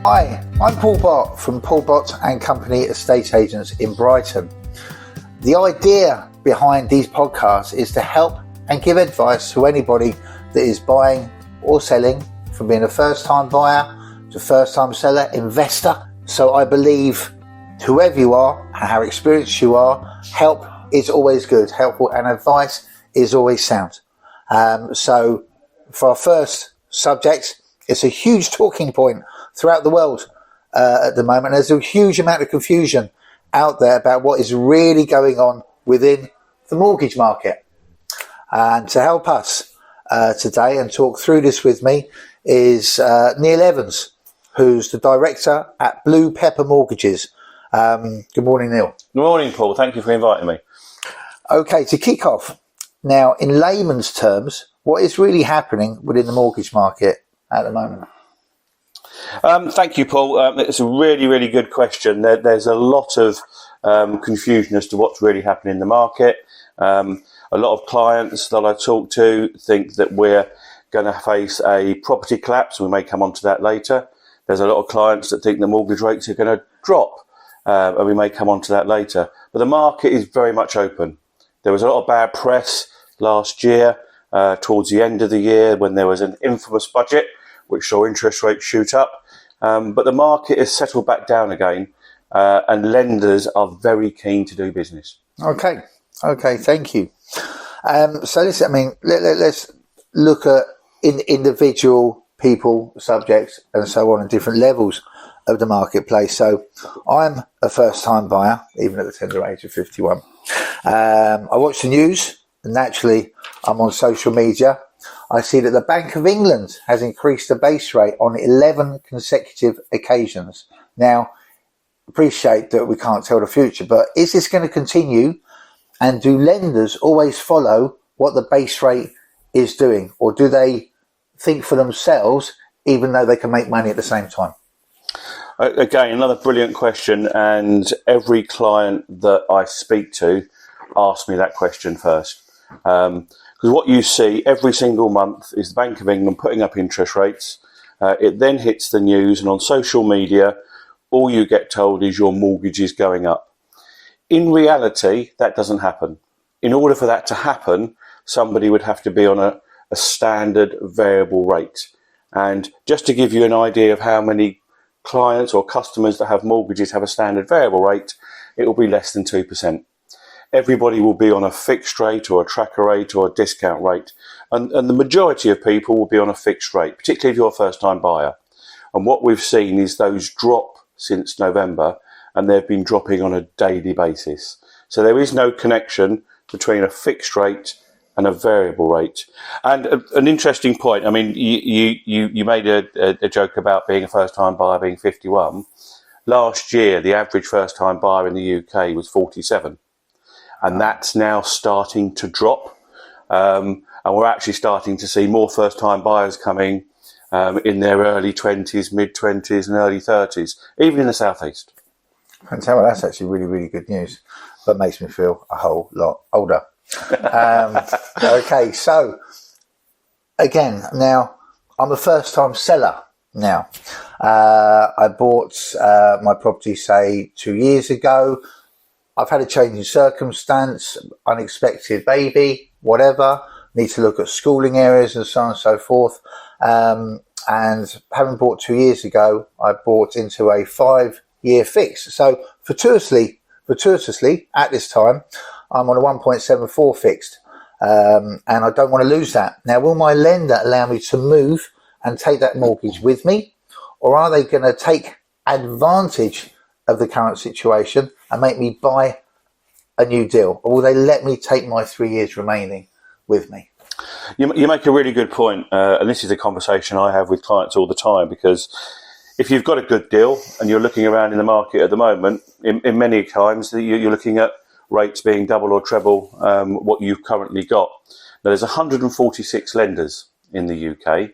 Hi, I'm Paul Bott from Paul Bott and Company Estate Agents in Brighton. The idea behind these podcasts is to help and give advice to anybody that is buying or selling, from being a first-time buyer to first-time seller, investor. So I believe whoever you are and how experienced you are, help is always good. Helpful and advice is always sound. So for our first subject, it's a huge talking point throughout the world at the moment. There's a huge amount of confusion out there about what is really going on within the mortgage market. And to help us today and talk through this with me is Neil Evans, who's the director at Blue Pepper Mortgages. Good morning, Neil. Good morning, Paul. Thank you for inviting me. Okay, to kick off, now in layman's terms, what is really happening within the mortgage market at the moment? Thank you, Paul. It's a really, really good question. There's a lot of confusion as to what's really happening in the market. A lot of clients that I talk to think that we're going to face a property collapse. We may come on to that later. There's a lot of clients that think the mortgage rates are going to drop, and we may come on to that later. But the market is very much open. There was a lot of bad press last year, towards the end of the year, when there was an infamous budget which saw interest rates shoot up. But the market has settled back down again, and lenders are very keen to do business. Okay, thank you. So listen, I mean, let's look at individual people, subjects, and so on, at different levels of the marketplace. So I'm a first-time buyer, even at the tender age of 51. I watch the news, and naturally I'm on social media. I see that the Bank of England has increased the base rate on 11 consecutive occasions. Now, appreciate that we can't tell the future, but is this going to continue? And do lenders always follow what the base rate is doing? Or do they think for themselves, even though they can make money at the same time? Again, another brilliant question. And every client that I speak to asks me that question first. Because what you see every single month is the Bank of England putting up interest rates. It then hits the news, and on social media, all you get told is your mortgage is going up. In reality, that doesn't happen. In order for that to happen, somebody would have to be on a standard variable rate. And just to give you an idea of how many clients or customers that have mortgages have a standard variable rate, it will be less than 2%. Everybody will be on a fixed rate or a tracker rate or a discount rate. And the majority of people will be on a fixed rate, particularly if you're a first-time buyer. And what we've seen is those drop since November, and they've been dropping on a daily basis. So there is no connection between a fixed rate and a variable rate. And an interesting point, I mean, you made a joke about being a first-time buyer being 51. Last year, the average first-time buyer in the UK was 47. And that's now starting to drop. And we're actually starting to see more first-time buyers coming in their early 20s, mid-20s and early 30s, even in the southeast. Fantastic. Well, that's actually really, really good news. That makes me feel a whole lot older. Okay, so again, now I'm a first-time seller now. I bought my property, say, 2 years ago. I've had a change in circumstance, unexpected baby, whatever. Need to look at schooling areas and so on and so forth. And having bought 2 years ago, I bought into a 5-year fix. So fortuitously, at this time, I'm on a 1.74 fixed. And I don't want to lose that. Now, will my lender allow me to move and take that mortgage with me? Or are they going to take advantage of the current situation and make me buy a new deal? Or will they let me take my 3 years remaining with me? You make a really good point, and this is a conversation I have with clients all the time, because if you've got a good deal and you're looking around in the market at the moment, in many times you're looking at rates being double or treble what you've currently got. Now, there's 146 lenders in the UK,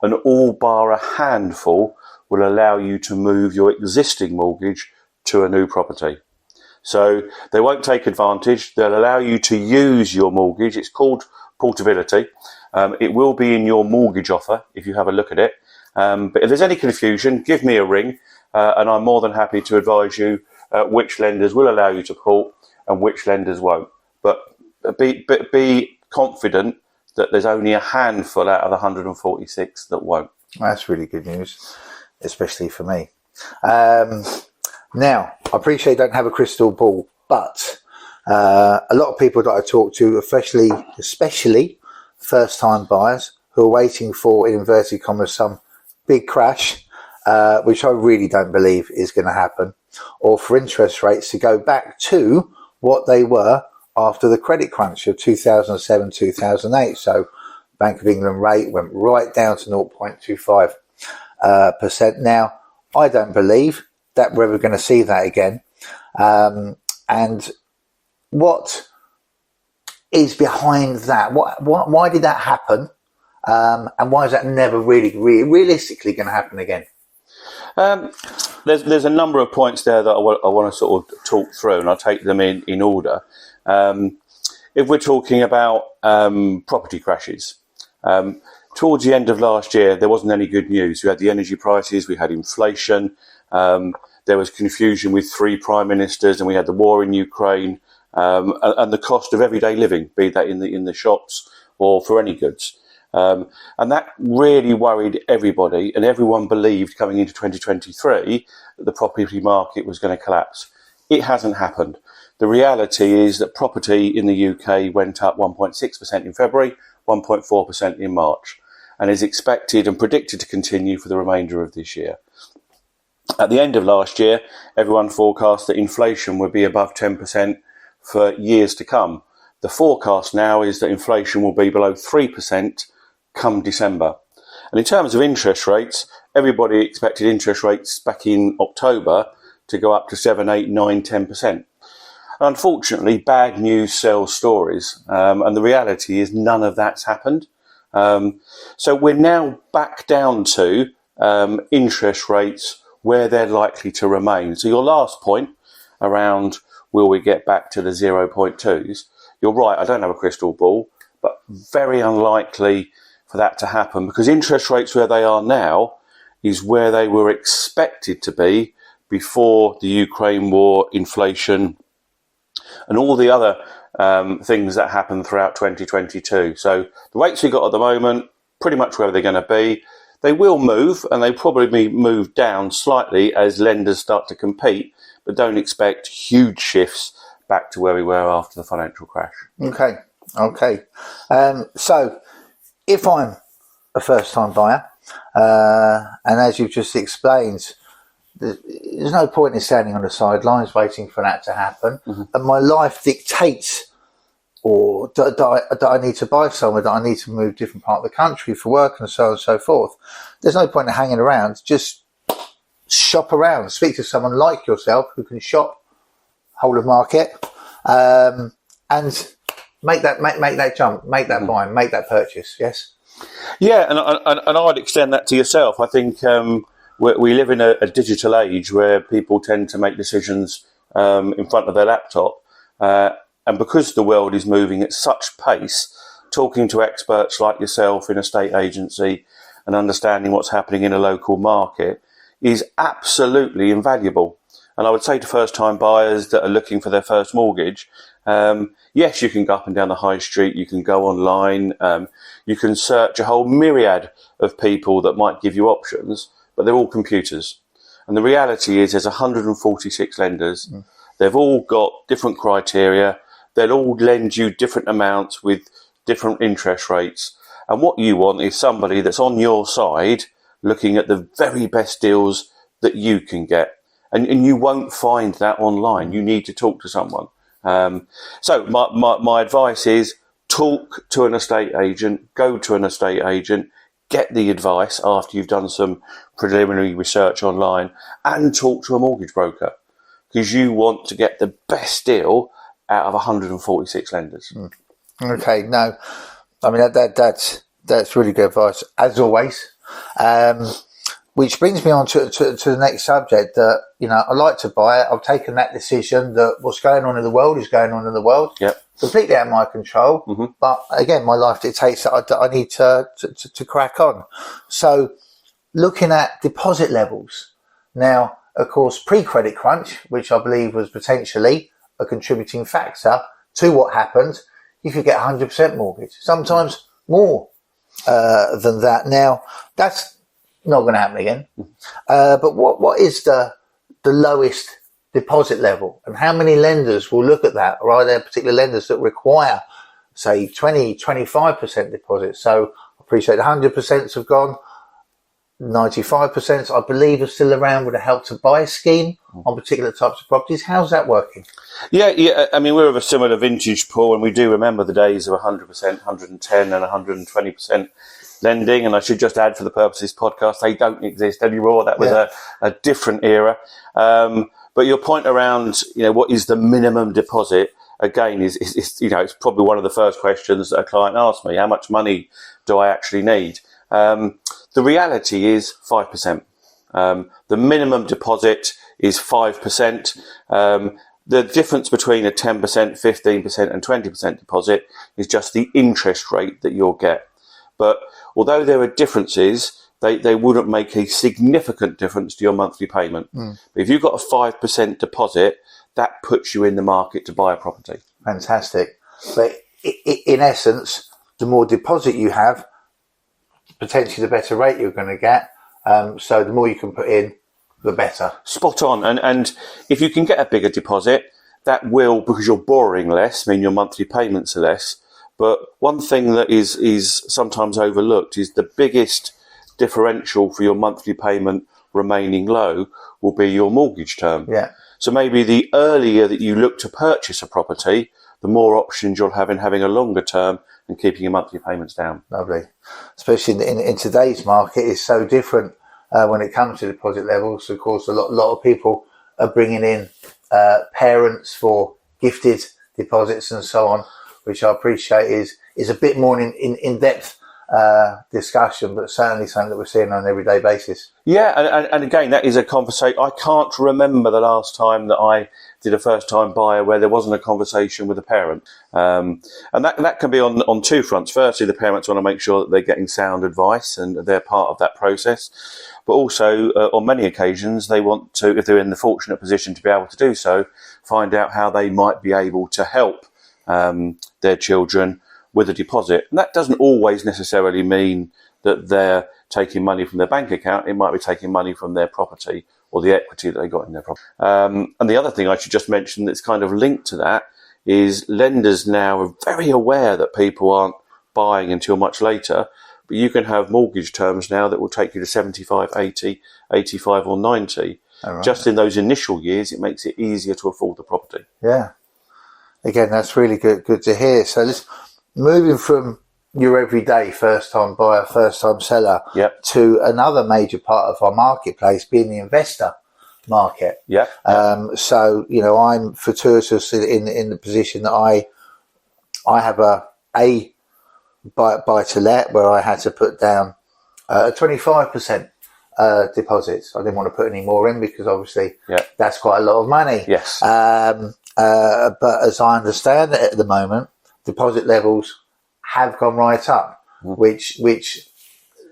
and all bar a handful will allow you to move your existing mortgage to a new property. So they won't take advantage. They'll allow you to use your mortgage. It's called portability. It will be in your mortgage offer if you have a look at it. But if there's any confusion, give me a ring, and I'm more than happy to advise you which lenders will allow you to port and which lenders won't. But be confident that there's only a handful out of the 146 that won't. That's really good news, especially for me. Now, I appreciate you don't have a crystal ball, but a lot of people that I talk to, especially first-time buyers who are waiting for, in inverted commas, some big crash, which I really don't believe is going to happen, or for interest rates to go back to what they were after the credit crunch of 2007, 2008. So Bank of England rate went right down to 0.25%. Now, I don't believe that we're ever going to see that again. And what is behind that? Why did that happen? And why is that never realistically going to happen again? There's a number of points there that I want to sort of talk through, and I'll take them in order. If we're talking about property crashes, towards the end of last year, there wasn't any good news. We had the energy prices, we had inflation, there was confusion with 3 prime ministers, and we had the war in Ukraine, and the cost of everyday living, be that in the shops or for any goods. And that really worried everybody, and everyone believed coming into 2023 that the property market was going to collapse. It hasn't happened. The reality is that property in the UK went up 1.6% in February, 1.4% in March, and is expected and predicted to continue for the remainder of this year. At the end of last year, everyone forecast that inflation would be above 10% for years to come. The forecast now is that inflation will be below 3% come December. And in terms of interest rates, everybody expected interest rates back in October to go up to 7, 8, 9, 10%. Unfortunately, bad news sells stories, and the reality is none of that's happened. So we're now back down to interest rates where they're likely to remain. So your last point around will we get back to the 0.2s, you're right, I don't have a crystal ball, but very unlikely for that to happen, because interest rates where they are now is where they were expected to be before the Ukraine war, inflation, and all the other things that happened throughout 2022. So the rates we got at the moment, pretty much where they're going to be. They will move, and they probably move down slightly as lenders start to compete, but don't expect huge shifts back to where we were after the financial crash. Okay. So if I'm a first-time buyer, and as you've just explained, there's no point in standing on the sidelines waiting for that to happen. Mm-hmm. And my life dictates, or that I need to buy somewhere, that I need to move different part of the country for work and so on and so forth. There's no point in hanging around. Just shop around, speak to someone like yourself who can shop whole of market, and make that jump, make that buy, make that purchase. Yes. Yeah, and I'd extend that to yourself. I think we live in a digital age where people tend to make decisions in front of their laptop. And because the world is moving at such pace, talking to experts like yourself in a state agency and understanding what's happening in a local market is absolutely invaluable. And I would say to first-time buyers that are looking for their first mortgage, yes, you can go up and down the high street, you can go online, you can search a whole myriad of people that might give you options, but they're all computers. And the reality is there's 146 lenders. They've all got different criteria. They'll all lend you different amounts with different interest rates. And what you want is somebody that's on your side looking at the very best deals that you can get. And you won't find that online. You need to talk to someone. So my advice is talk to an estate agent, go to an estate agent, get the advice after you've done some preliminary research online, and talk to a mortgage broker, because you want to get the best deal out of 146 lenders. Okay, no, I mean that's really good advice as always. Which brings me on to the next subject. That I like to buy it. I've taken that decision that what's going on in the world is going on in the world. Yep. Completely out of my control. Mm-hmm. But again, my life dictates that I need to crack on. So looking at deposit levels. Now, of course, pre-credit crunch, which I believe was potentially a contributing factor to what happened, you could get 100% mortgage, sometimes more than that. Now, that's not going to happen again. But what is the lowest deposit level, and how many lenders will look at that? Or are there particular lenders that require, say, 20-25% deposit? So I appreciate 100% have gone. 95% I believe are still around with a help to buy scheme on particular types of properties. How's that working? Yeah. I mean, we're of a similar vintage, Paul, and we do remember the days of 100%, 110 and 120% lending. And I should just add, for the purpose of this podcast, they don't exist anymore. That was a different era. But your point around, what is the minimum deposit, again, is it's probably one of the first questions that a client asks me. How much money do I actually need? The reality is 5%. The minimum deposit is 5%. The difference between a 10%, 15% and 20% deposit is just the interest rate that you'll get. But although there are differences, they wouldn't make a significant difference to your monthly payment. But if you've got a 5% deposit, that puts you in the market to buy a property. Fantastic. But in essence, the more deposit you have, potentially the better rate you're going to get. So the more you can put in, the better. Spot on. And if you can get a bigger deposit, that will, because you're borrowing less, mean your monthly payments are less. But one thing that is sometimes overlooked is the biggest differential for your monthly payment remaining low will be your mortgage term. Yeah. So maybe the earlier that you look to purchase a property, the more options you'll have in having a longer term and keeping your monthly payments down. Lovely. Especially in today's market, is so different when it comes to deposit levels. Of course, a lot of people are bringing in parents for gifted deposits and so on, which I appreciate is a bit more in-depth discussion, but certainly something that we're seeing on an everyday basis. Yeah, and again, that is a conversation. I can't remember the last time that I did a first-time buyer where there wasn't a conversation with a parent. And that can be on two fronts. Firstly, the parents want to make sure that they're getting sound advice and they're part of that process. But also, on many occasions, they want to, if they're in the fortunate position to be able to do so, find out how they might be able to help their children with a deposit. And that doesn't always necessarily mean that they're taking money from their bank account. It might be taking money from their property or the equity that they got in their property. And the other thing I should just mention that's kind of linked to that is lenders now are very aware that people aren't buying until much later, but you can have mortgage terms now that will take you to 75, 80, 85 or 90. Right. Just in those initial years, it makes it easier to afford the property. Yeah. Again, that's really good to hear. So let's moving from your everyday first-time buyer, first-time seller, to another major part of our marketplace being the investor market. So, I'm fortuitous in the position that I have a buy-to-let where I had to put down 25% deposits. I didn't want to put any more in because obviously that's quite a lot of money. Yes. But as I understand it at the moment, deposit levels have gone right up, which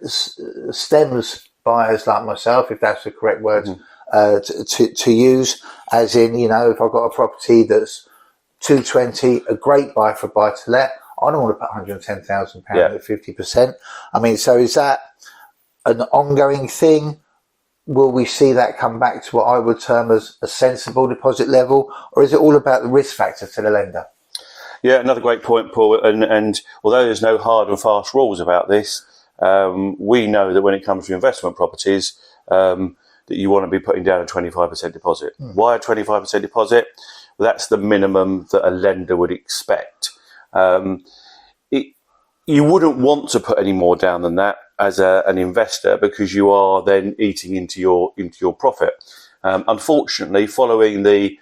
stems buyers like myself, if that's the correct word to use, as in, if I've got a property that's 220, a great buy for buy-to-let, I don't want to put £110,000 at 50%. I mean, so is that an ongoing thing? Will we see that come back to what I would term as a sensible deposit level, or is it all about the risk factor to the lender? Yeah, another great point, Paul. And although there's no hard and fast rules about this, we know that when it comes to investment properties, that you want to be putting down a 25% deposit. Why a 25% deposit? Well, that's the minimum that a lender would expect. You wouldn't want to put any more down than that as an investor, because you are then eating into your profit. Unfortunately, following the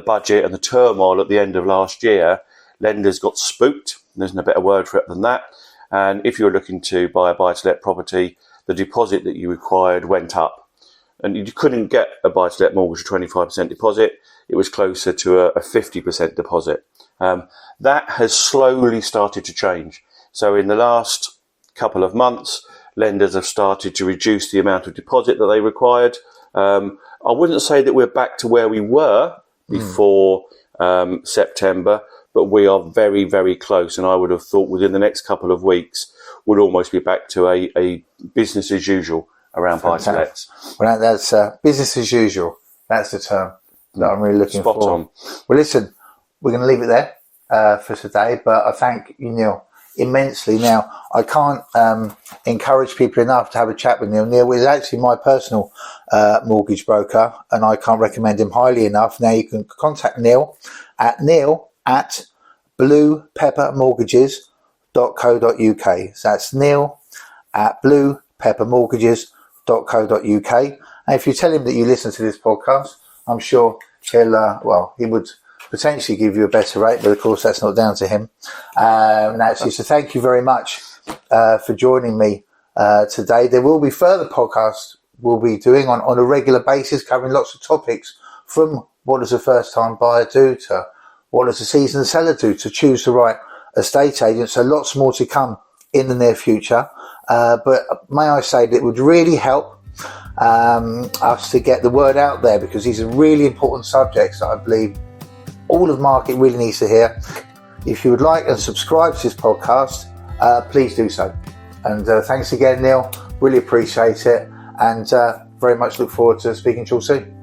budget and the turmoil at the end of last year, lenders got spooked. There's no better word for it than that. And if you're looking to buy a buy-to-let property, the deposit that you required went up. And you couldn't get a buy-to-let mortgage with 25% deposit. It was closer to a 50% deposit. That has slowly started to change. So in the last couple of months, lenders have started to reduce the amount of deposit that they required. I wouldn't say that we're back to where we were before September, but we are very, very close. And I would have thought within the next couple of weeks, we'll almost be back to a business as usual around buy-to-lets. Well, that's business as usual. That's the term that I'm really looking for. Spot on. Well, listen, we're going to leave it there for today, but I thank you, Neil, immensely. Now, I can't encourage people enough to have a chat with Neil. Neil is actually my personal mortgage broker, and I can't recommend him highly enough. Now, you can contact Neil at bluepeppermortgages.co.uk. So that's Neil at bluepeppermortgages.co.uk. And if you tell him that you listen to this podcast, I'm sure he would potentially give you a better rate, but of course that's not down to him. So thank you very much for joining me today. There will be further podcasts we'll be doing on a regular basis, covering lots of topics, from what does a first-time buyer do to what does a seasoned seller do to choose the right estate agent. So lots more to come in the near future. But may I say that it would really help us to get the word out there, because these are really important subjects that I believe all of market really needs to hear. If you would like and subscribe to this podcast, please do so. And thanks again, Neil. Really appreciate it, and very much look forward to speaking to you all soon.